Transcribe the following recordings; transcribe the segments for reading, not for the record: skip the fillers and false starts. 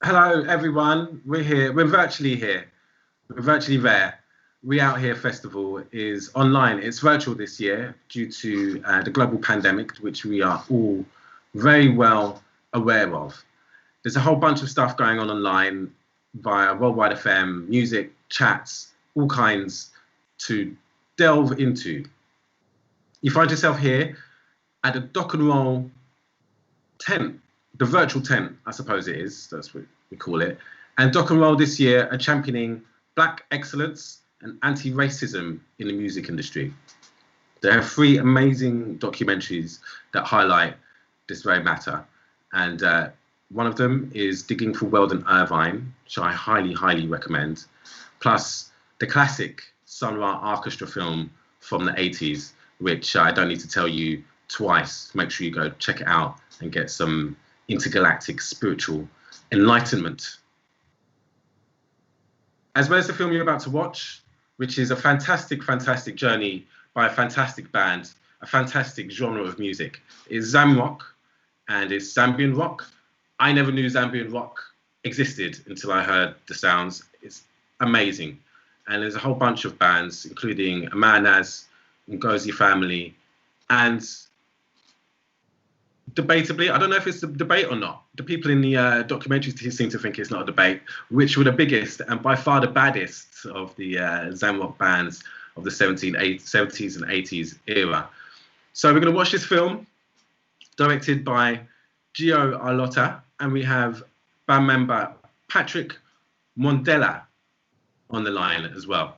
Hello, everyone. We're here. We're virtually here. We're virtually there. We Out Here Festival is online. It's virtual this year due to the global pandemic, which we are all very well aware of. There's a whole bunch of stuff going on online via Worldwide FM, music, chats, all kinds to delve into. You find yourself here at the Dock and Roll tent, the virtual tent, I suppose it is, that's what we call it. And Dock and Roll this year are championing Black excellence and anti-racism in the music industry. There are 3 amazing documentaries that highlight this very matter. And one of them is Digging for Weldon Irvine, which I highly, highly recommend. Plus the classic Sun Ra Orchestra film from the 80s, which I don't need to tell you twice. Make sure you go check it out and get some intergalactic spiritual enlightenment. As well as the film you're about to watch, which is a fantastic, fantastic journey by a fantastic band, a fantastic genre of music. It's Zamrock, and it's Zambian rock. I never knew Zambian rock existed until I heard the sounds. It's amazing. And there's a whole bunch of bands, including Amanaz, Ngozi Family, and debatably, I don't know if it's a debate or not. The people in the documentary seem to think it's not a debate, which were the biggest and by far the baddest of the Zamrock bands of the 70s and 80s era. So we're going to watch this film, directed by Gio Arlotta, and we have band member Patrick Mwondela on the line as well.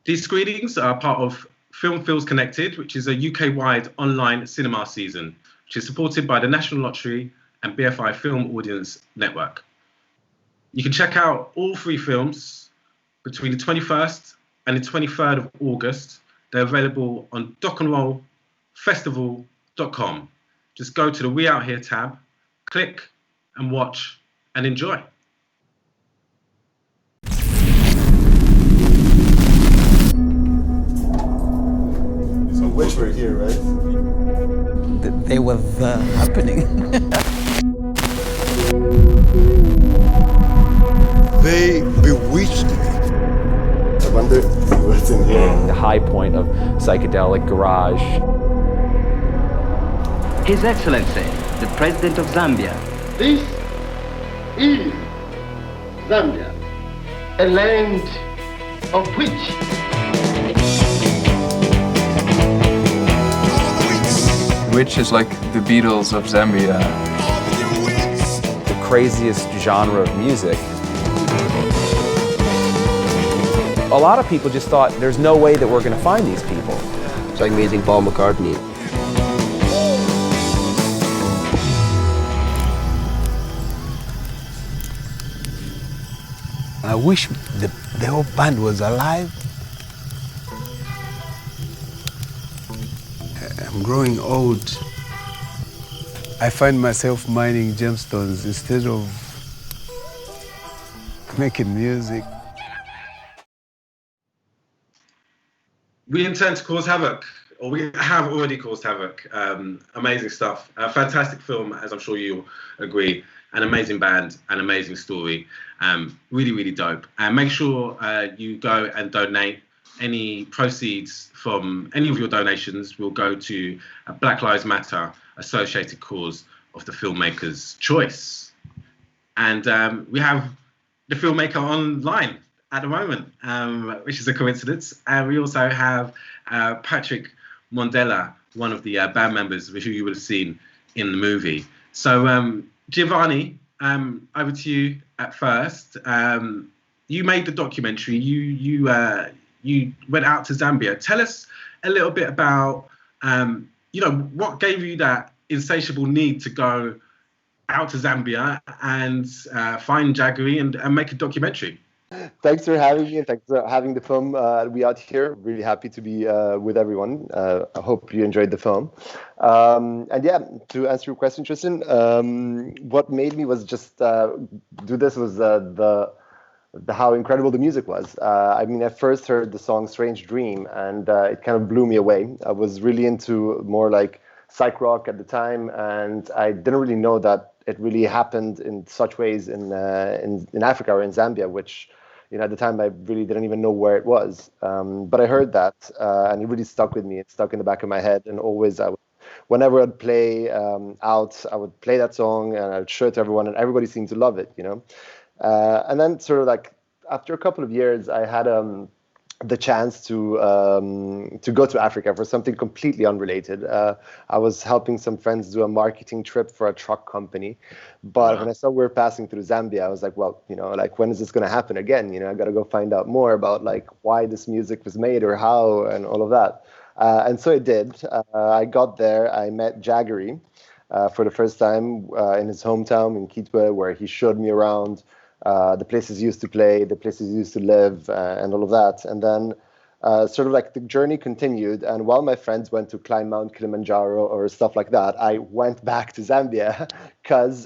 These screenings are part of Film Feels Connected, which is a UK-wide online cinema season, which is supported by the National Lottery and BFI Film Audience Network. You can check out all 3 films between the 21st and the 23rd of August. They're available on dockandrollfestival.com. Just go to the We Out Here tab, click and watch and enjoy. Which were here, right? They were happening. They bewitched me. I wonder what's in here. The high point of psychedelic garage. His Excellency, the President of Zambia. This is Zambia, a land of which Which is like the Beatles of Zambia. The craziest genre of music. A lot of people just thought there's no way that we're going to find these people. It's like meeting Paul McCartney. I wish the whole band was alive. I'm growing old. I find myself mining gemstones instead of making music. We intend to cause havoc, or we have already caused havoc. Amazing stuff. A fantastic film, as I'm sure you'll agree. An amazing band, an amazing story. Really, really dope. And make sure you go and donate. Any proceeds from any of your donations will go to a Black Lives Matter associated cause of the filmmaker's choice. And we have the filmmaker online at the moment, which is a coincidence. And we also have Patrick Mwondela, one of the band members who you would have seen in the movie. So Giovanni, over to you at first. You made the documentary. You went out to Zambia. Tell us a little bit about, what gave you that insatiable need to go out to Zambia and find Jaggery and make a documentary. Thanks for having me, and thanks for having the film We Out Here. Really happy to be with everyone. I hope you enjoyed the film. And yeah, to answer your question, Thristian, what made me was just do this was the how incredible the music was. I mean, I first heard the song Strange Dream, and it kind of blew me away. I was really into more like psych rock at the time, and I didn't really know that it really happened in such ways in Africa or in Zambia, which, at the time I really didn't even know where it was. But I heard that, and it really stuck with me. It stuck in the back of my head, and always whenever I'd play out, I would play that song and I'd show it to everyone, and everybody seemed to love it, And then sort of like after a couple of years, I had the chance to go to Africa for something completely unrelated. I was helping some friends do a marketing trip for a truck company, but when I saw we were passing through Zambia, I was like, well, like when is this going to happen again? I got to go find out more about like why this music was made or how and all of that. And so it did. I got there. I met Jaggery for the first time in his hometown in Kitwe, where he showed me around the places he used to play, the places he used to live, and all of that. And then sort of like the journey continued. And while my friends went to climb Mount Kilimanjaro or stuff like that, I went back to Zambia because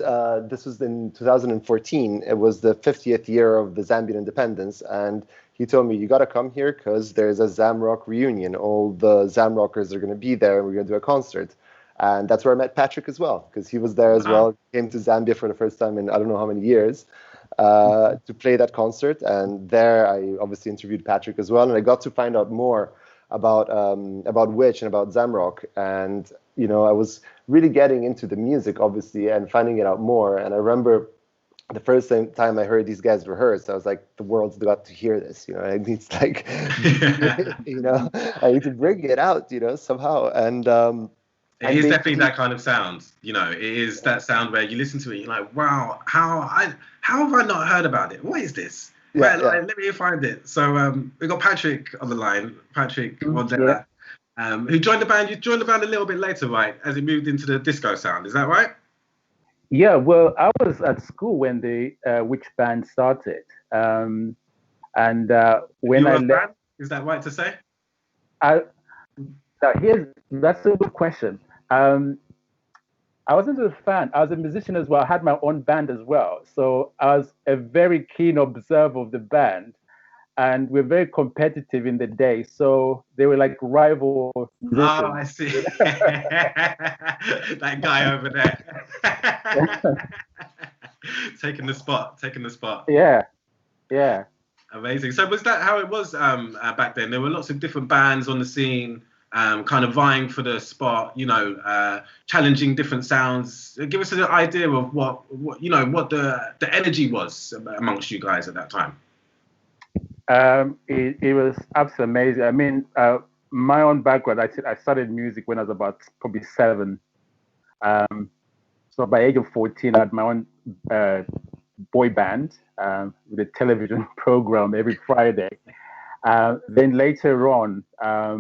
this was in 2014. It was the 50th year of the Zambian independence. And he told me, you got to come here because there's a Zamrock reunion. All the Zamrockers are going to be there and we're going to do a concert. And that's where I met Patrick as well, because he was there as well. He came to Zambia for the first time in I don't know how many years to play that concert. And there I obviously interviewed Patrick as well. And I got to find out more about Witch and about Zamrock. And, I was really getting into the music, obviously, and finding it out more. And I remember the first time I heard these guys rehearse, I was like, the world's got to hear this. I need to like, I need to bring it out, somehow. And it is definitely that kind of sound. It is that sound where you listen to it, you're like, wow, how have I not heard about it? What is this? Let me find it. So we got Patrick on the line, Patrick Mwondela, who joined the band. You joined the band a little bit later, right? As it moved into the disco sound. Is that right? Yeah, well, I was at school when the Witch band started. And when I left... Is that right to say? That's a good question. I wasn't a fan. I was a musician as well. I had my own band as well. So I was a very keen observer of the band. And we're very competitive in the day. So they were like rival musicians. Oh, I see. That guy over there. Taking the spot. Yeah. Amazing. So was that how it was back then? There were lots of different bands on the scene, kind of vying for the spot, challenging different sounds. Give us an idea of what the energy was amongst you guys at that time. It was absolutely amazing. I mean, my own background, I started music when I was about probably 7. So by age of 14, I had my own boy band with a television program every Friday. Then later on, I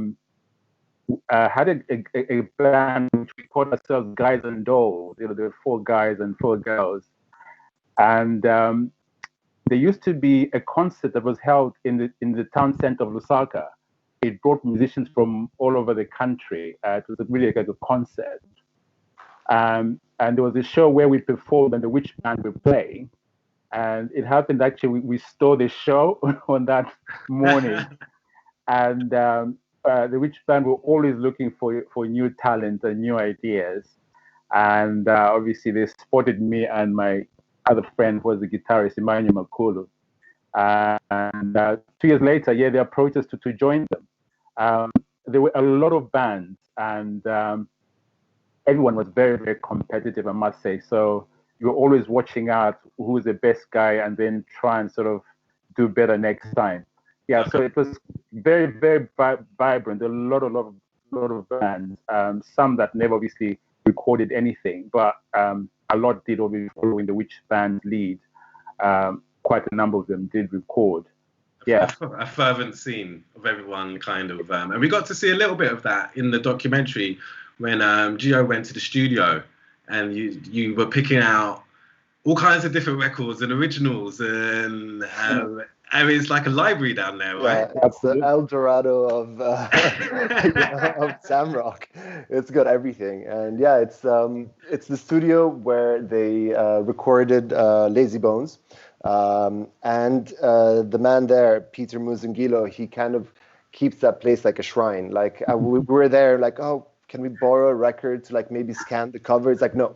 had a band which we called ourselves Guys and Dolls. There were 4 guys and 4 girls. And there used to be a concert that was held in the town center of Lusaka. It brought musicians from all over the country. It was really like a concert. And there was a show where we performed and the Witch band were playing. And it happened actually, we stole the show on that morning. And the Witch band were always looking for new talent and new ideas. And obviously they spotted me and my other friend was the guitarist, Emmanuel Makulu. And 2 years later, they approached us to join them. There were a lot of bands and everyone was very, very competitive, I must say. So you were always watching out who's the best guy and then try and sort of do better next time. Yeah, so it was very, very vibrant. A lot of bands. Some that never obviously recorded anything, but a lot did obviously follow in the Witch band lead. Quite a number of them did record. Yeah, a fervent scene of everyone kind of, and we got to see a little bit of that in the documentary when Gio went to the studio and you were picking out all kinds of different records and originals and it's like a library down there, right? Yeah, it's the El Dorado of of Zamrock. It's got everything, and yeah, it's the studio where they recorded Lazy Bones, and the man there, Peter Muzangilo, he kind of keeps that place like a shrine. Like we were there, like, oh, can we borrow a record to like maybe scan the cover? It's like, no,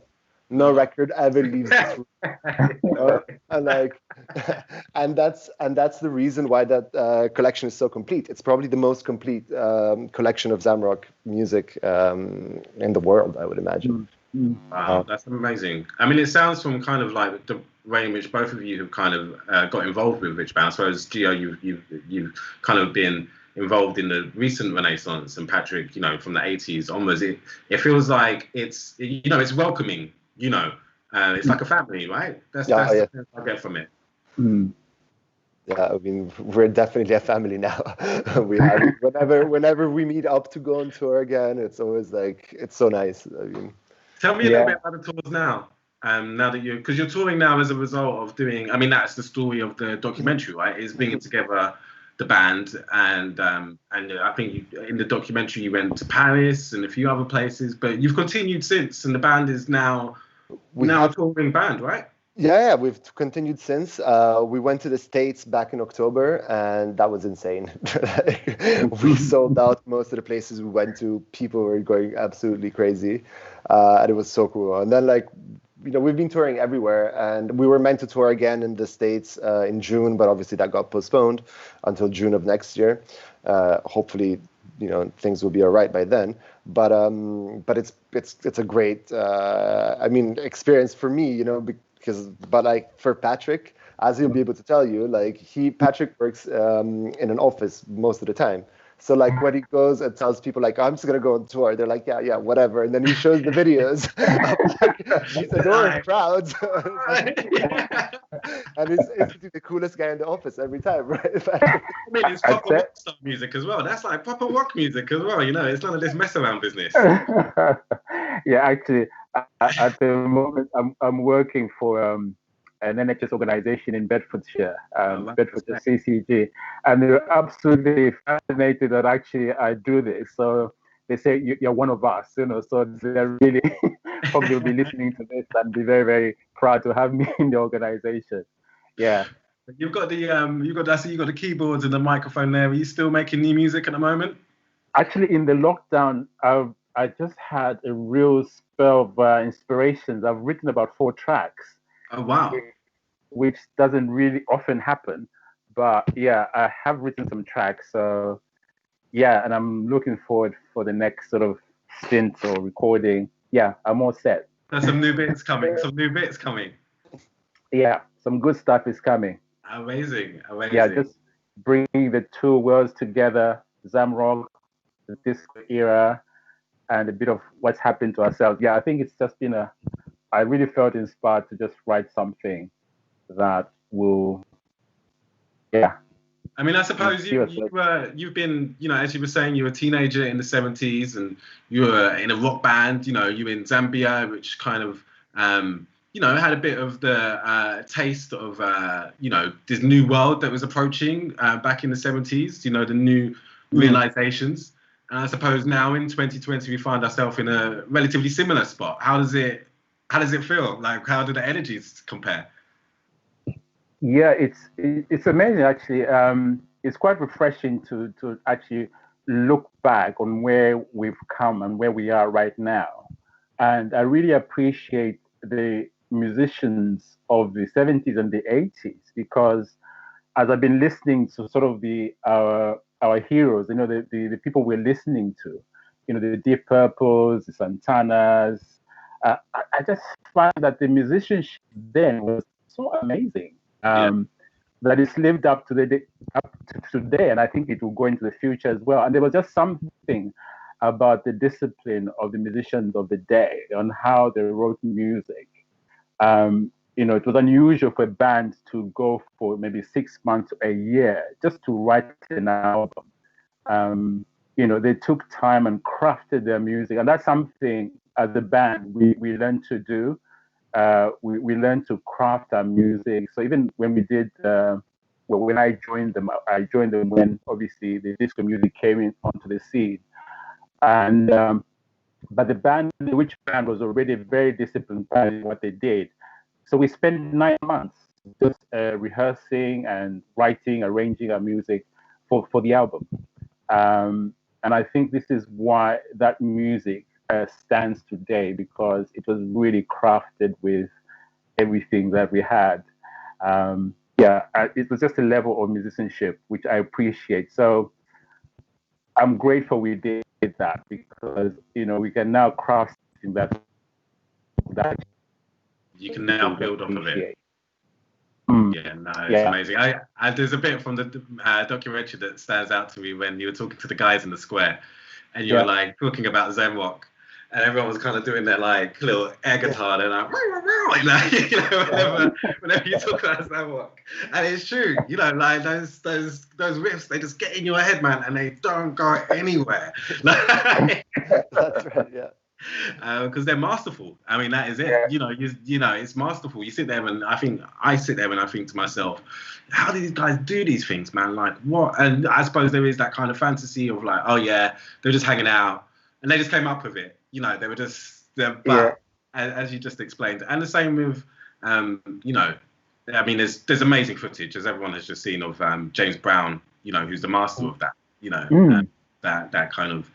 No record ever leaves this room. And like, and that's the reason why that collection is so complete. It's probably the most complete collection of Zamrock music in the world, I would imagine. Wow, that's amazing. I mean, it sounds from kind of like the way in which both of you have kind of got involved with Rich Band. So as Gio, you've kind of been involved in the recent Renaissance, and Patrick, you know, from the 80s onwards. It feels like it's welcoming. You know, it's like a family, right? That's the sense I get from it. Yeah, I mean, we're definitely a family now. We have whenever we meet up to go on tour again, it's always like, it's so nice. I mean, tell me a little bit about the tours now. Now that because you're touring now as a result of doing, I mean, that's the story of the documentary, right? Is bringing together the band, and I think in the documentary you went to Paris and a few other places, but you've continued since, and the band is now a touring band, right? Yeah, we've continued since. We went to the States back in October, and that was insane. We sold out most of the places we went to. People were going absolutely crazy, and it was so cool. And then, like, you know, we've been touring everywhere, and we were meant to tour again in the States in June, but obviously that got postponed until June of next year. Hopefully, you know, things will be all right by then. But it's a great, I mean, experience for me, you know, but like for Patrick, as he'll be able to tell you, like Patrick works in an office most of the time. So like when he goes and tells people like, I'm just gonna go on tour, they're like, yeah, whatever. And then he shows the videos of like these enormous crowds. And he's the coolest guy in the office every time, right? I mean, it's proper rock star music as well. That's like proper rock music as well. You know, it's none of this mess around business. Yeah, actually, at the moment, I'm working for an NHS organization in Bedfordshire, Bedfordshire CCG, and they're absolutely fascinated that actually I do this. So they say you're one of us, you know. So they're really probably will be listening to this and be very, very proud to have me in the organization. Yeah. You've got the keyboards and the microphone there. Are you still making new music at the moment? Actually, in the lockdown, I just had a real spell of inspirations. I've written about 4 tracks. Oh, wow. Which doesn't really often happen. But yeah, I have written some tracks. So yeah, and I'm looking forward for the next sort of stint or recording. Yeah, I'm all set. There's some new bits coming. Yeah, some good stuff is coming. Amazing. Yeah, just bringing the 2 worlds together, Zamrock, the disco era, and a bit of what's happened to ourselves. Yeah, I think it's just been I really felt inspired to just write something that will, yeah. I mean, I suppose you've been, you know, as you were saying, you were a teenager in the 70s and you were in a rock band, you know, you were in Zambia, which kind of, you know, had a bit of the taste of, you know, this new world that was approaching back in the 70s, you know, the new realizations. And I suppose now in 2020, we find ourselves in a relatively similar spot. How does it feel? Like, how do the energies compare? Yeah, it's amazing actually. It's quite refreshing to actually look back on where we've come and where we are right now. And I really appreciate the musicians of the 70s and the 80s, because as I've been listening to sort of our heroes, you know, the people we're listening to, you know, the Deep Purples, the Santanas, I just find that the musicianship then was so amazing. That it's lived up to today, and I think it will go into the future as well. And there was just something about the discipline of the musicians of the day on how they wrote music. You know, it was unusual for a band to go for maybe 6 months, a year, just to write an album. You know, they took time and crafted their music, and that's something as a band we learned to do. We learned to craft our music. So even when we did, when I joined them when obviously the disco music came onto the scene. And but the Witch Band was already very disciplined in what they did. So we spent 9 months just rehearsing and writing, arranging our music for the album. And I think this is why that music stands today, because it was really crafted with everything that we had. It was just a level of musicianship which I appreciate. So I'm grateful we did that, because we can now craft that you can now build off of it. Yeah, no, it's amazing. There's a bit from the documentary that stands out to me when you were talking to the guys in the square, and you were like talking about Zen rock, and everyone was kind of doing their like little air guitar, and like, whenever you talk about Zen rock, and it's true, like those riffs, they just get in your head, man, and they don't go anywhere. That's right, yeah. Because they're masterful. I mean, that is it. It's masterful. You sit there, and I sit there and I think to myself, how do these guys do these things, man? Like, what? And I suppose there is that kind of fantasy of like, oh yeah, they're just hanging out, and they just came up with it. They were just, as you just explained. And the same with, I mean, there's amazing footage, as everyone has just seen, of James Brown, who's the master of that. That kind of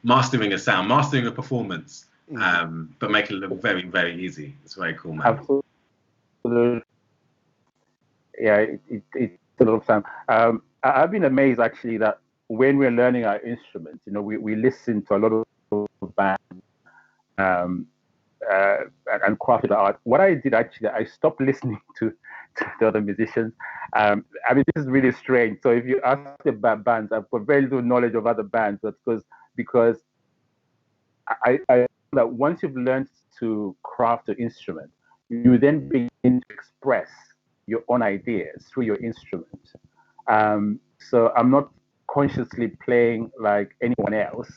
mastering a sound, mastering a performance, but making it look very, very easy. It's very cool, man. Absolutely. Yeah, it's a lot of time. I've been amazed, actually, that when we're learning our instruments, we listen to a lot of bands and crafted art. What I did, actually, I stopped listening to the other musicians. I mean, this is really strange. So if you ask about bands, I've got very little knowledge of other bands, because I that once you've learned to craft an instrument, you then begin to express your own ideas through your instrument. So I'm not consciously playing like anyone else.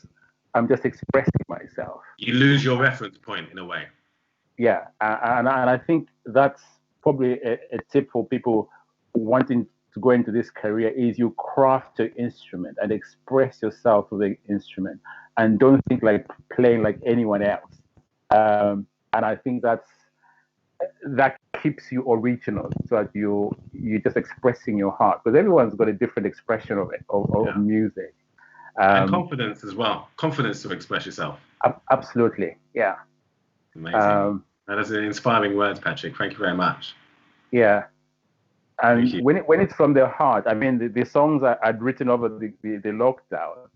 I'm just expressing myself. You lose your reference point in a way. Yeah, and I think that's probably a tip for people wanting to go into this career, is you craft your instrument and express yourself with the instrument, and don't think like playing like anyone else. And I think that keeps you original, so that you're just expressing your heart, because everyone's got a different expression of it, of music. And confidence as well. Confidence to express yourself. Absolutely, yeah. Amazing. That is inspiring words, Patrick. Thank you very much. Yeah. And when it's from the heart, I mean, the songs I'd written over the lockdown,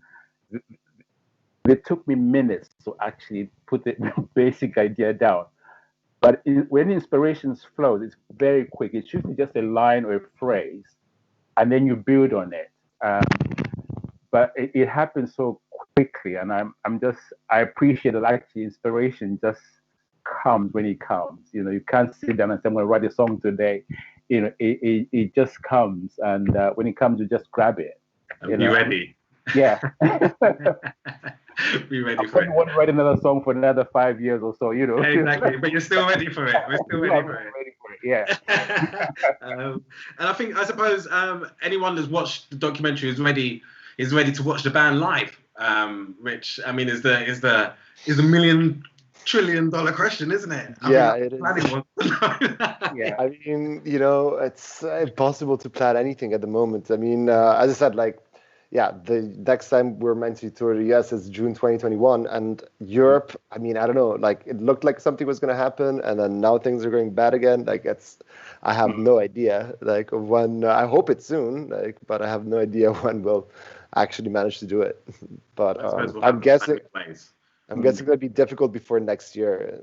they took me minutes to actually put the basic idea down. But when inspirations flow, it's very quick. It's usually just a line or a phrase, and then you build on it. But it happens so quickly, and I appreciate that actually inspiration just comes when it comes. You can't sit down and say, I'm going to write a song today. It just comes, and when it comes, you just grab it. Be ready. Yeah. Be ready for it. I want to write another song for another 5 years or so, Exactly, but you're still ready for it. We're still ready for it. Yeah. And I suppose anyone that's watched the documentary is ready to watch the band live. Which, I mean, is the $1 million trillion question, isn't it? It is. Yeah. I mean, it's impossible to plan anything at the moment. I mean, as I said, the next time we're meant to tour the US is June 2021, and Europe, I mean, I don't know, it looked like something was going to happen, and then now things are going bad again. I have no idea, of when. I hope it's soon, but I have no idea when we'll actually manage to do it. But I'm guessing it'll be difficult before next year.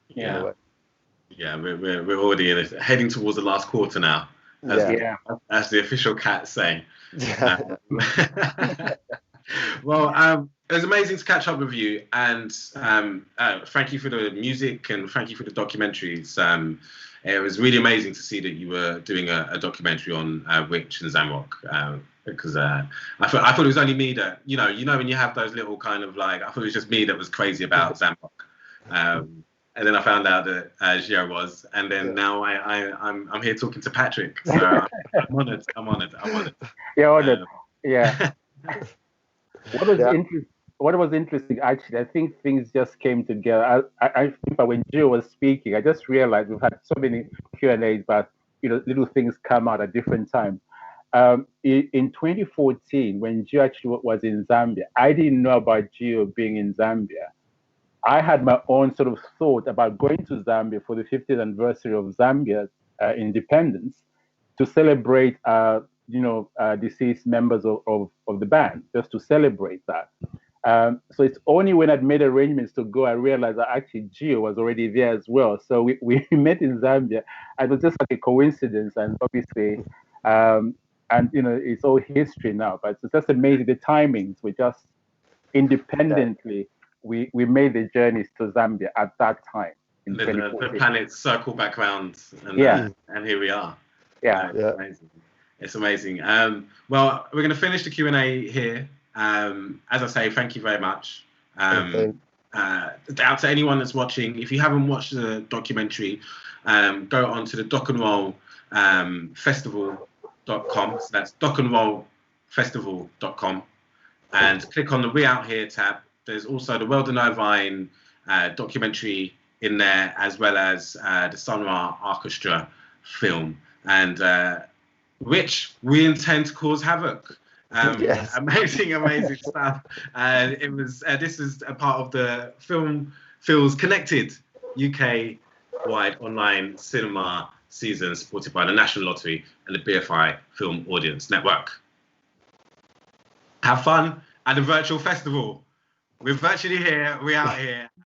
Yeah. Yeah, we're already heading towards the last quarter now. As the official cat saying. Yeah. Well, it was amazing to catch up with you, and thank you for the music, and thank you for the documentaries. It was really amazing to see that you were doing a documentary on Rich and Zamrock, because I thought it was only me that when you have those little kind of I thought it was just me that was crazy about Zamrock. And then I found out that Gio was, and then now I'm here talking to Patrick. So I'm honoured. Yeah, honoured. Yeah. What was interesting, actually, I think things just came together. I think when Gio was speaking, I just realized we've had so many Q&As, but little things come out at different times. In 2014, when Gio actually was in Zambia, I didn't know about Gio being in Zambia I had my own sort of thought about going to Zambia for the 50th anniversary of Zambia's independence to celebrate, deceased members of the band, just to celebrate that. So it's only when I'd made arrangements to go, I realized that actually Gio was already there as well. So we met in Zambia, and it was just like a coincidence, and obviously, it's all history now. But it's just amazing. The timings were just independently. We made the journeys to Zambia at that time. In the planets circle back round, and here we are. Amazing. It's amazing. Well, we're going to finish the Q&A here. As I say, thank you very much. Out to anyone that's watching, if you haven't watched the documentary, go on to the Dock and Roll Festival.com. So that's dockandrollfestival.com, and click on the We Out Here tab. There's also the World in Irvine documentary in there, as well as the Sun Ra Orchestra film, and which we intend to cause havoc. Amazing stuff. It was. This is a part of the Film Feels Connected UK-wide online cinema season, supported by the National Lottery and the BFI Film Audience Network. Have fun at the virtual festival. We're virtually here. We're out here.